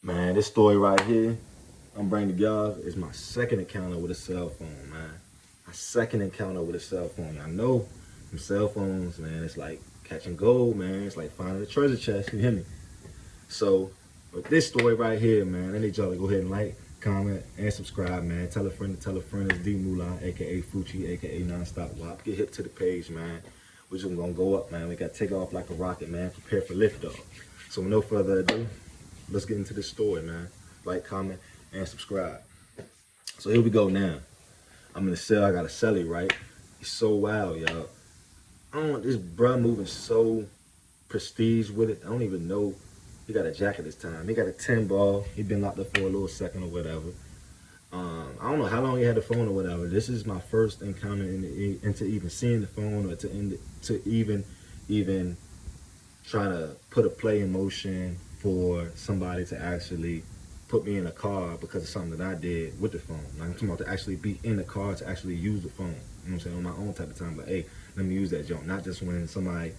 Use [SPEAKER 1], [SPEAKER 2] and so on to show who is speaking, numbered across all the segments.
[SPEAKER 1] Man, this story right here I'm bringing to y'all is my second encounter with a cell phone, man. My second encounter with a cell phone. I know from cell phones, man, it's like catching gold, man. It's like finding a treasure chest, you hear me? So, with this story right here, man, I need y'all to go ahead and like, comment, and subscribe, man. Tell a friend to tell a friend. It's D Mulan, aka Fuchi, aka Nonstop Wop. Get hip to the page, man. We're just gonna go up, man. We gotta take off like a rocket, man. Prepare for liftoff. So, with no further ado, let's get into this story, man. Like, comment, and subscribe. So here we go now. I'm in the cell. I got a celly, right? It's so wild, y'all. I don't. This bruh moving so prestige with it. I don't even know. He got a jacket this time. He got a 10 ball. He been locked up for a little second or whatever. I don't know how long he had the phone or whatever. This is my first encounter into even seeing the phone or to even trying to put a play in motion for somebody to actually put me in a car because of something that I did with the phone. Like I'm talking about to actually be in the car to actually use the phone. You know what I'm saying? On my own type of time. Like, hey, let me use that junk. Not just when somebody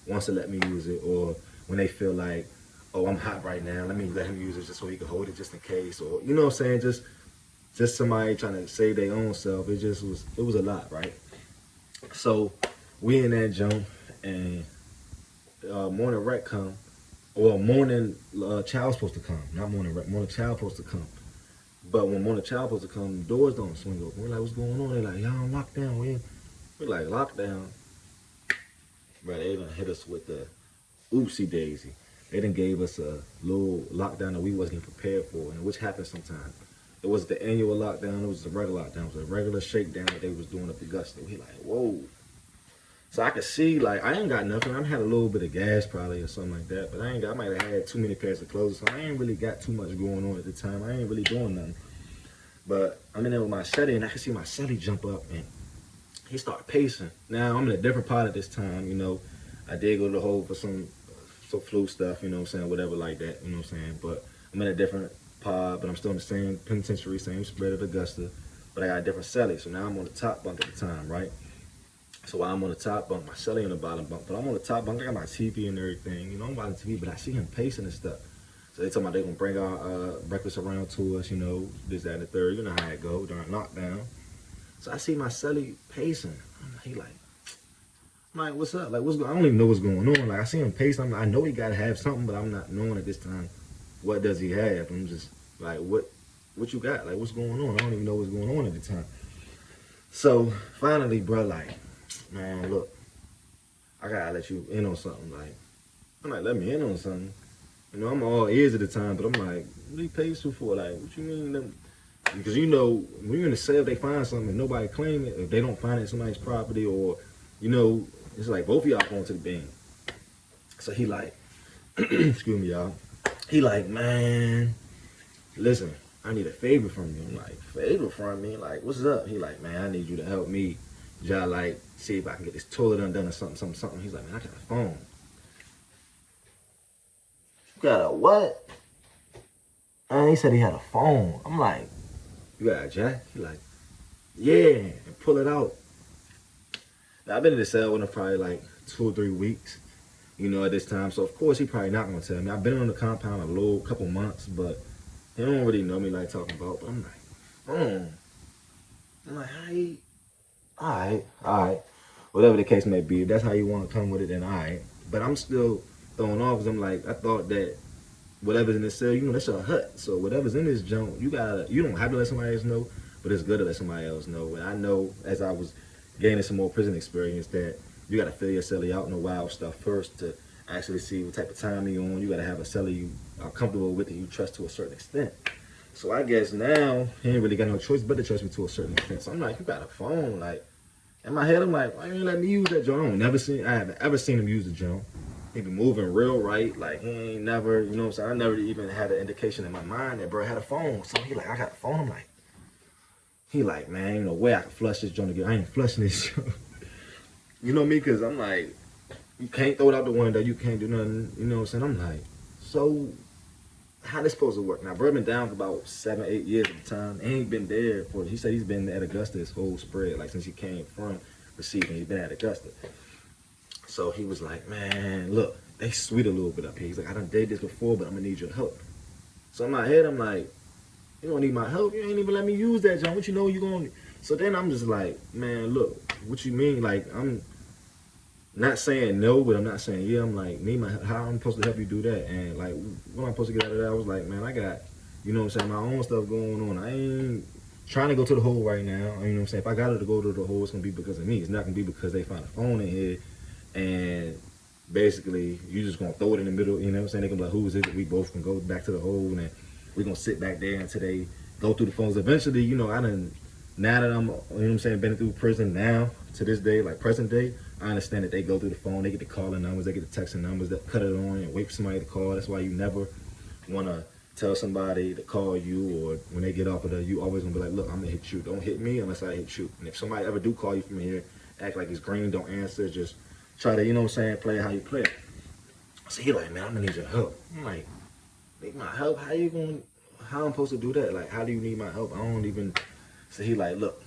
[SPEAKER 1] wants to let me use it or when they feel like, oh, I'm hot right now. Let me let him use it just so he can hold it just in case. Or, you know what I'm saying? Just somebody trying to save their own self. It was a lot, right? So we in that jump and morning rec come. Well, morning child's supposed to come. Not morning rec. Morning child supposed to come. But when morning child supposed to come, the doors don't swing open. We're like, what's going on? They're like, y'all on lockdown. We're like, lockdown. Right, they done hit us with the oopsie daisy. They done gave us a little lockdown that we wasn't prepared for, and which happens sometimes. It was the annual lockdown. It was the regular lockdown. It was a regular shakedown that they was doing up at Augusta. We like, whoa. So I could see, like, I ain't got nothing. I had a little bit of gas probably or something like that, but I might have had too many pairs of clothes, so I ain't really got too much going on at the time. I ain't really doing nothing. But I'm in there with my celly, and I can see my celly jump up, and he started pacing. Now, I'm in a different pod at this time, you know. I did go to the hole for some flu stuff, you know what I'm saying, whatever like that, you know what I'm saying. But I'm in a different pod, but I'm still in the same penitentiary, same spread at Augusta, but I got a different celly. So now I'm on the top bunk at the time, right? So while I'm on the top bunk, my celly on the bottom bunk, but I'm on the top bunk, I got my TV and everything, you know, I'm watching TV, but I see him pacing and stuff. So they talking about they gonna bring our breakfast around to us, you know, this, that, and the third, you know how it go during lockdown. So I see my celly pacing. He like, I'm like, what's up? Like, what's going? I don't even know what's going on. Like, I see him pacing. I know he gotta have something, but I'm not knowing at this time what does he have. I'm just like, what you got? Like, what's going on? I don't even know what's going on at the time. So finally, bro, like, man, look, I gotta let you in on something. Like, I'm like, let me in on something. You know, I'm all ears at the time, but I'm like, what do you pay you for? Like, what you mean? Because you know, when you're in the cell, if they find something and nobody claim it, if they don't find it in somebody's property, or, you know, it's like both of y'all going to the bin. So he like, excuse me, y'all. He like, man, listen, I need a favor from you. I'm like, favor from me? Like, what's up? He like, man, I need you to help me. Y'all like, see if I can get this toilet undone or something. He's like, man, I got a phone. You got a what? And he said he had a phone. I'm like, you got a jack? He like, yeah, and pull it out. Now, I've been in the cell with him probably like 2 or 3 weeks, you know, at this time. So of course he probably not gonna tell me. I've been on the compound a couple months, but he don't really know me like talking about. But I'm like, I'm like, hey, all right, whatever the case may be. If that's how you want to come with it, then all right. But I'm still throwing off because I'm like, I thought that whatever's in this cell, you know, that's your hut. So whatever's in this junk, you don't have to let somebody else know, but it's good to let somebody else know. And I know as I was gaining some more prison experience that you got to fill your celly out in the wild stuff first to actually see what type of time you're on. You got to have a celly you are comfortable with and you trust to a certain extent. So I guess now he ain't really got no choice but to trust me to a certain extent. So I'm like, you got a phone? Like, in my head, I'm like, why you ain't let me use that joint? I haven't ever seen him use the joint. He be moving real right, like he ain't never, you know what I'm saying? I never even had an indication in my mind that bro had a phone. So he like, I got a phone. I'm like, he like, man, ain't no way I can flush this joint again. I ain't flushing this joint. You know me? Because I'm like, you can't throw it out the window. You can't do nothing. You know what I'm saying? I'm like, so how this supposed to work? Now, bro been down for about 7, 8 years at the time. Ain't been there for, he said he's been at Augusta his whole spread, like since he came from receiving, he's been at Augusta. So he was like, man, look, they sweet a little bit up here. He's like, I done did this before, but I'm gonna need your help. So in my head, I'm like, you don't need my help. You ain't even let me use that junk. What you know you going to... So then I'm just like, man, look, what you mean? Like, I'm not saying no, but I'm not saying yeah. I'm like, need my... How I'm supposed to help you do that? And like, what I'm supposed to get out of that? I was like, man, I got, you know what I'm saying, my own stuff going on. I ain't trying to go to the hole right now. You know what I'm saying? If I got to go to the hole, it's going to be because of me. It's not going to be because they found a phone in here and basically you just going to throw it in the middle. You know what I'm saying? They're going to be like, who is it? We both can go back to the hole and we're going to sit back there until they go through the phones. Eventually, you know, I done, now that I'm, you know what I'm saying, been through prison now to this day, like present day, I understand that they go through the phone, they get the calling numbers, they get the texting numbers, that cut it on and wait for somebody to call. That's why you never want to tell somebody to call you, or when they get off of there, you always gonna be like, look, I'm gonna hit you. Don't hit me unless I hit you. And if somebody ever do call you from here, act like it's green, don't answer, just try to, you know what I'm saying, play how you play. So he like, man, I'm gonna need your help. I'm like, need my help? How you gonna, how I'm supposed to do that? Like, how do you need my help? I don't even... So he like, look,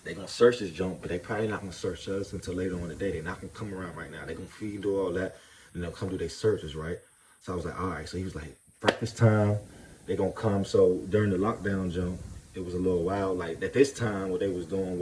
[SPEAKER 1] they gonna search this junk, but they probably not gonna search us until later on in the day. They're not gonna come around right now. They gonna feed, do all that, and they'll come do their searches, right? So I was like, all right. So he was like, breakfast time, they gonna come. So during the lockdown junk, it was a little wild. Like at this time, what they was doing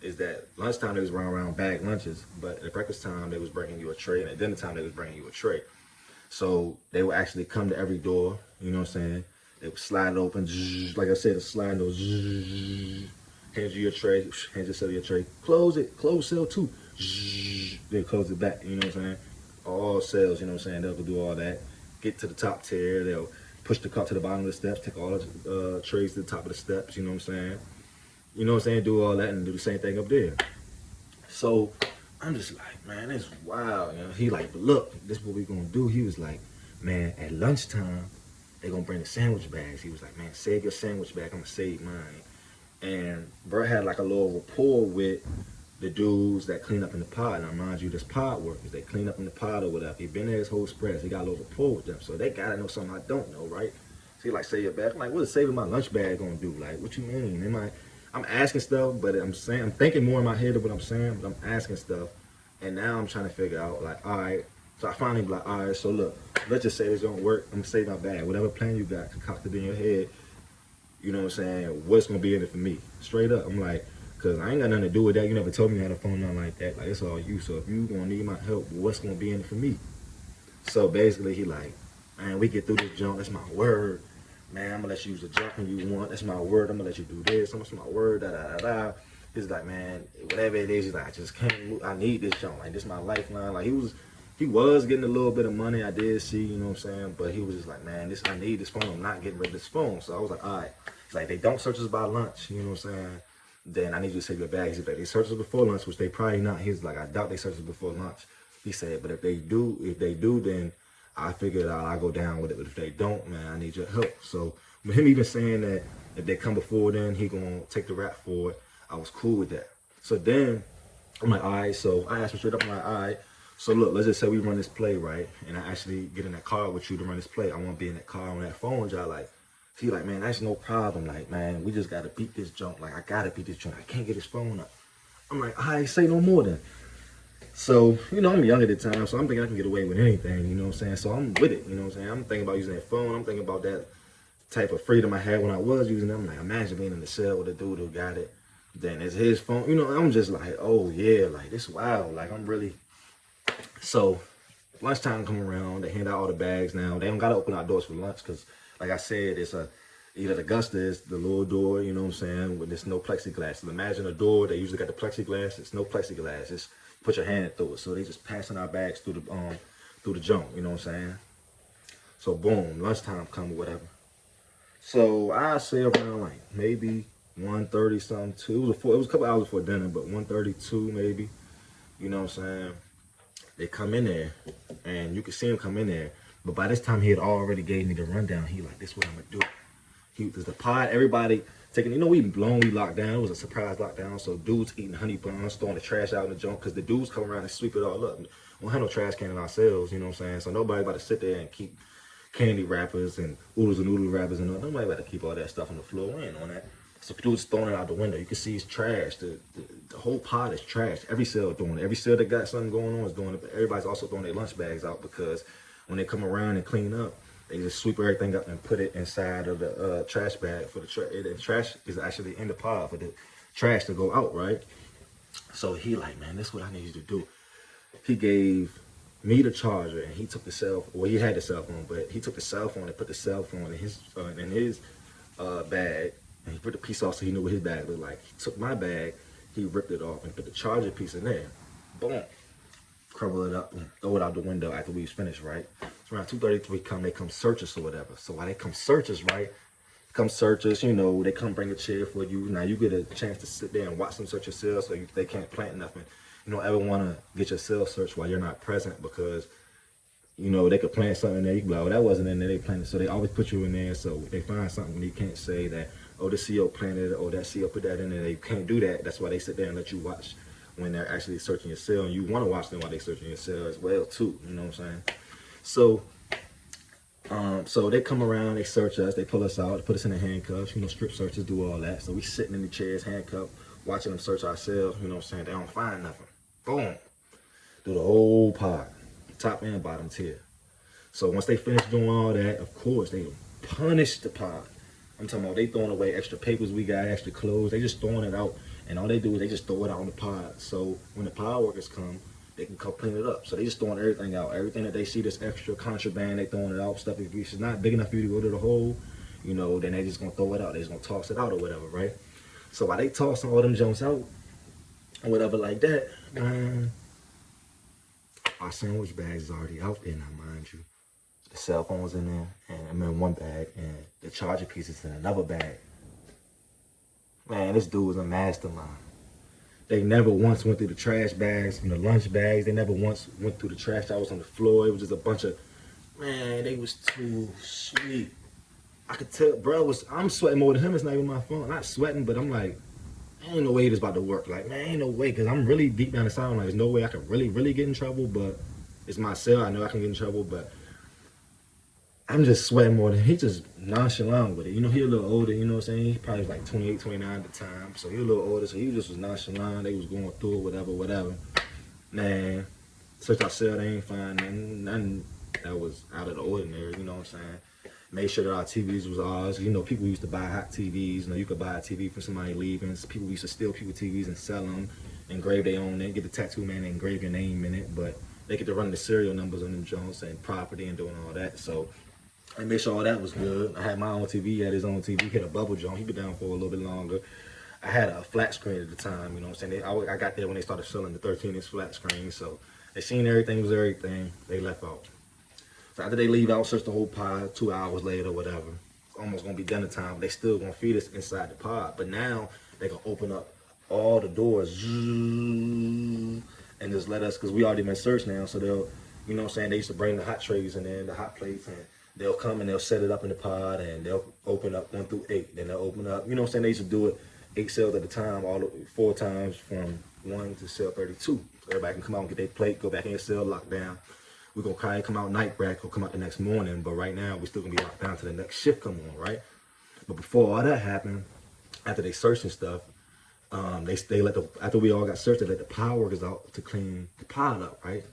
[SPEAKER 1] is that lunchtime they was running around bag lunches, but at breakfast time they was bringing you a tray, and at dinner time they was bringing you a tray. So they would actually come to every door, you know what I'm saying? They would slide it open, like I said, the slide those, hand you your tray, hand yourself your tray, close it, close cell two, they close it back, you know what I'm saying? All cells, you know what I'm saying? They'll do all that, get to the top tier, they'll push the cart to the bottom of the steps, take all the trays to the top of the steps, you know what I'm saying? You know what I'm saying? Do all that and do the same thing up there. So I'm just like, man, it's wild. You know? He like, but look, this is what we gonna do. He was like, man, at lunchtime, they gonna bring the sandwich bags. He was like, man, save your sandwich bag. I'm gonna save mine. And bro had like a little rapport with the dudes that clean up in the pod. Now, mind you, this pod workers, they clean up in the pod or whatever. He been there his whole spread. He got a little rapport with them. So they gotta know something I don't know, right? So he like, save your bag. I'm like, what is saving my lunch bag gonna do? Like, what you mean? I'm asking stuff, but I'm thinking more in my head of what I'm saying, but I'm asking stuff. And now I'm trying to figure out, like, all right. So I finally be like, all right, so look, let's just say this don't work. I'm gonna save my bag. Whatever plan you got concocted in your head, you know what I'm saying, what's gonna be in it for me? Straight up. I'm like, cause I ain't got nothing to do with that. You never told me how to phone, nothing like that. Like, it's all you. So if you gonna need my help, what's gonna be in it for me? So basically he like, man, we get through this junk, that's my word. Man, I'm gonna let you use the junk when you want. That's my word. I'm gonna let you do this. That's my word. Da da da da. He's like, man, whatever it is, he's like, I just can't move. I need this junk. Like, this is my lifeline. Like, he was getting a little bit of money. I did see, you know what I'm saying? But he was just like, man, I need this phone. I'm not getting rid of this phone. So I was like, all right. He's like, they don't search us by lunch. You know what I'm saying? Then I need you to save your bag. He's like, they search us before lunch, which they probably not. He's like, I doubt they search us before lunch. He said, but if they do, then I figured out I'll go down with it. But if they don't, man, I need your help. So with him even saying that if they come before then, he gonna take the rap for it, I was cool with that. So then I'm like, all right. So I asked him straight up, I'm like, all right. So look, let's just say we run this play, right? And I actually get in that car with you to run this play. I want to be in that car on that phone, y'all. Like, he like, man, that's no problem. Like, man, we just gotta beat this junk. Like, I gotta beat this junk. I can't get his phone up. I'm like, all right, say no more then. So, you know, I'm young at the time, so I'm thinking I can get away with anything, you know what I'm saying? So I'm with it, you know what I'm saying? I'm thinking about using that phone. I'm thinking about that type of freedom I had when I was using them. Like, imagine being in the cell with a dude who got it. Then it's his phone. You know, I'm just like, oh, yeah, like, this wild. Like, I'm really... So, lunchtime come around. They hand out all the bags now. They don't got to open our doors for lunch because, like I said, it's either the Augusta is the little door, you know what I'm saying, with there's no plexiglass. So imagine a door, they usually got the plexiglass. It's no plexiglass. It's put your hand through it. So they just passing our bags through the junk, you know what I'm saying? So boom, lunchtime come or whatever. So I say around like maybe 1:30 something, 2. It was a couple hours before dinner, but 1:32 maybe, you know what I'm saying? They come in there, and you can see him come in there. But by this time, he had already gave me the rundown. He like, this is what I'm gonna do. There's the pod, everybody taking, you know, we locked down. It was a surprise lockdown. So dudes eating honey buns, throwing the trash out in the junk, because the dudes come around and sweep it all up. We don't have no trash can in ourselves, you know what I'm saying? So nobody about to sit there and keep candy wrappers and oodles and noodle wrappers and all. Nobody about to keep all that stuff on the floor. We ain't on that. So dudes throwing it out the window. You can see it's trash. The whole pod is trash. Every cell doing it. Every cell that got something going on is doing it. But everybody's also throwing their lunch bags out because when they come around and clean up, They just sweep everything up and put it inside of the trash bag for the trash. The trash is actually in the pod for the trash to go out, right? So he like, man, this is what I need you to do. He gave me the charger, and he took the cell phone. Well, he had the cell phone, but he took the cell phone and put the cell phone in his bag, and he put the piece off so he knew what his bag looked like. He took my bag, he ripped it off and put the charger piece in there. Boom. Crumble it up and throw it out the window after we was finished, right? It's around 2:33 they come search us or whatever. So while they come search us, right? Come search us, you know, they come bring a chair for you. Now you get a chance to sit there and watch them search your cell so they can't plant nothing. You don't ever want to get your cell searched while you're not present because, you know, they could plant something in there. You can be like, oh, that wasn't in there, they planted. So they always put you in there so if they find something, you can't say that, oh, the CO planted it or that CO put that in there. They can't do that. That's why they sit there and let you watch when they're actually searching your cell, and you want to watch them while they're searching your cell as well too, you know what I'm saying? So they come around, they search us, they pull us out, they put us in the handcuffs, you know, strip searches, do all that. So we sitting in the chairs, handcuffed, watching them search ourselves, you know what I'm saying? They don't find nothing. Boom. Do the whole pod, top and bottom tier. So once they finish doing all that, of course, they punish the pod. I'm talking about they throwing away extra papers we got, extra clothes, they just throwing it out. And all they do is they just throw it out on the pod. So when the pod workers come, they can come clean it up. So they just throwing everything out. Everything that they see that's extra contraband, they throwing it out. Stuff if it's not big enough for you to go to the hole, you know, then they just gonna throw it out. They just gonna toss it out or whatever, right? So while they tossing all them jumps out or whatever like that, our sandwich bags is already out there now, mind you. The cell phone's in there, and I'm in one bag, and the charger pieces in another bag. Man, this dude was a mastermind. They never once went through the trash bags and the lunch bags. They never once went through the trash that was on the floor. It was just a bunch of, man, they was too sweet. I could tell, bro, I'm sweating more than him. It's not even my fault. Not sweating, but I'm like, ain't no way this about to work. Like, man, ain't no way, because I'm really deep down inside. I'm like, there's no way I can really get in trouble, but it's myself. I know I can get in trouble, but I'm just sweating more than he just nonchalant with it. You know, he a little older, you know what I'm saying? He probably was like 28, 29 at the time. So he a little older, so he just was nonchalant. They was going through it, whatever. Man, searched our cell, they ain't find nothing that was out of the ordinary, you know what I'm saying? Made sure that our TVs was ours. You know, people used to buy hot TVs. You know, you could buy a TV from somebody leaving. So people used to steal people TVs and sell them, engrave their own name, get the tattoo man and engrave your name in it. But they get to run the serial numbers on them joints and property and doing all that. So I made sure all that was good. I had my own TV, he had his own TV, he had a bubble joint, he been down for a little bit longer. I had a flat screen at the time, you know what I'm saying? I got there when they started selling the 13-inch flat screen, so they seen everything was everything, they left out. So after they leave out, search the whole pod, 2 hours later, whatever. It's almost gonna be dinner time, but they still gonna feed us inside the pod. But now, they gonna open up all the doors, and just let us, cause we already been searched now, so they'll, you know what I'm saying, they used to bring the hot trays in there, the hot plates, and they'll come and they'll set it up in the pod, and they'll open up 1 through 8. Then they'll open up, you know what I'm saying? They used to do it 8 cells at a time, 4 times from 1 to cell 32. So everybody can come out and get their plate, go back in their cell, lock down. We're gonna probably come out night bracket, or come out the next morning, but right now we're still gonna be locked down till the next shift come on, right? But before all that happened, after they searched and stuff, they let after we all got searched, they let the pod workers out to clean the pod up, right?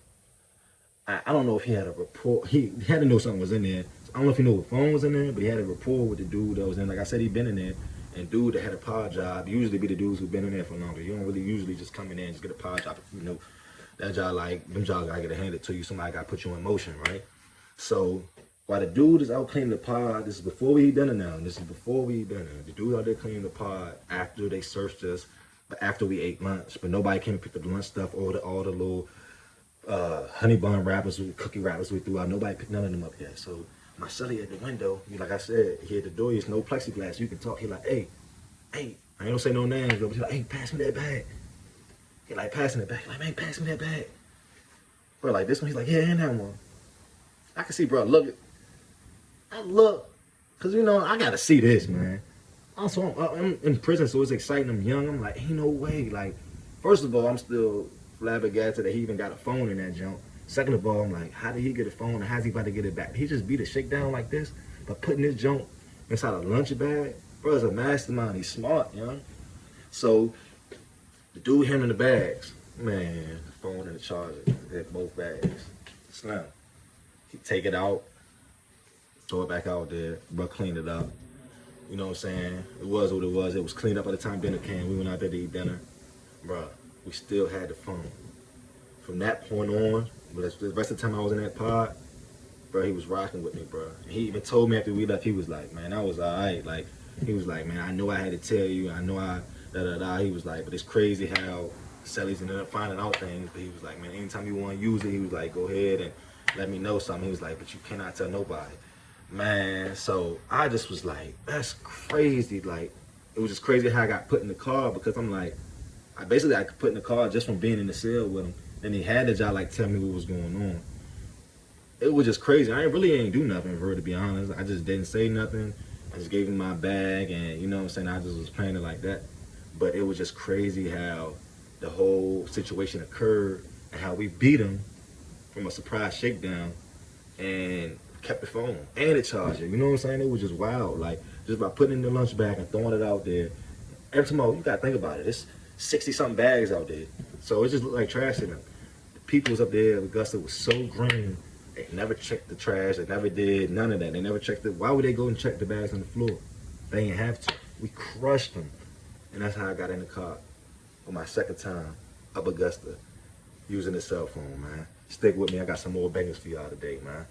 [SPEAKER 1] I don't know if he had a report. He had to know something was in there. I don't know if he knew what phone was in there, but he had a rapport with the dude that was in. Like I said, he been in there, and dude that had a pod job usually be the dudes who've been in there for longer. You don't really usually just come in there and just get a pod job. You know, that job, like them jobs gotta get handed to you. Somebody gotta put you in motion, right? So while the dude is out cleaning the pod, this is before we eat dinner now. This is before we eat dinner. The dude out there cleaning the pod after they searched us, but after we ate lunch. But nobody came and picked up the lunch stuff or all the little honey bun wrappers, cookie wrappers we threw out. Nobody picked none of them up yet. So my celly at the window, like I said, he at the door, there's no plexiglass. You can talk. He like, hey, I ain't gonna say no names, but he like, hey, pass me that bag. He like passing it back. Like, man, pass me that bag. Bro, like this one, he's like, yeah, and that one. I can see, bro, I look, cause you know, I gotta see this, man. Also, I'm in prison, so it's exciting. I'm young. I'm like, ain't no way. Like, first of all, I'm still flabbergasted that he even got a phone in that junk. Second of all, I'm like, how did he get a phone and how's he about to get it back? He just beat a shakedown like this by putting this junk inside a lunch bag. Bro's a mastermind. He's smart, you know? So the dude him in the bags, man, the phone and the charger, they had both bags. Slam. He take it out. throw it back out there. Bro, cleaned it up. You know what I'm saying? It was what it was. It was cleaned up by the time dinner came. We went out there to eat dinner. Bro, we still had the phone. From that point on, but the rest of the time I was in that pod, bro, he was rocking with me, bro. And he even told me after we left, he was like, man, I was all right. Like, he was like, man, I know I had to tell you. I know I, da-da-da. He was like, but it's crazy how Sally's ended up finding out things. But he was like, man, anytime you want to use it, he was like, go ahead and let me know something. He was like, but you cannot tell nobody. Man, so I just was like, that's crazy. Like, it was just crazy how I got put in the car because I'm like, I got put in the car just from being in the cell with him. And he had to just like tell me what was going on. It was just crazy. I really ain't do nothing for her, to be honest. I just didn't say nothing. I just gave him my bag and, you know what I'm saying, I just was playing it like that. But it was just crazy how the whole situation occurred and how we beat him from a surprise shakedown and kept the phone and the charger. You know what I'm saying? It was just wild. Like, just by putting it in the lunch bag and throwing it out there. Every time, you gotta think about it. It's 60-something bags out there. So it just looked like trash to them. The people was up there at Augusta was so green. They never checked the trash. They never did none of that. They never checked it. Why would they go and check the bags on the floor? They didn't have to. We crushed them. And that's how I got in the car for my second time up Augusta using the cell phone, man. Stick with me. I got some more bangers for y'all today, man.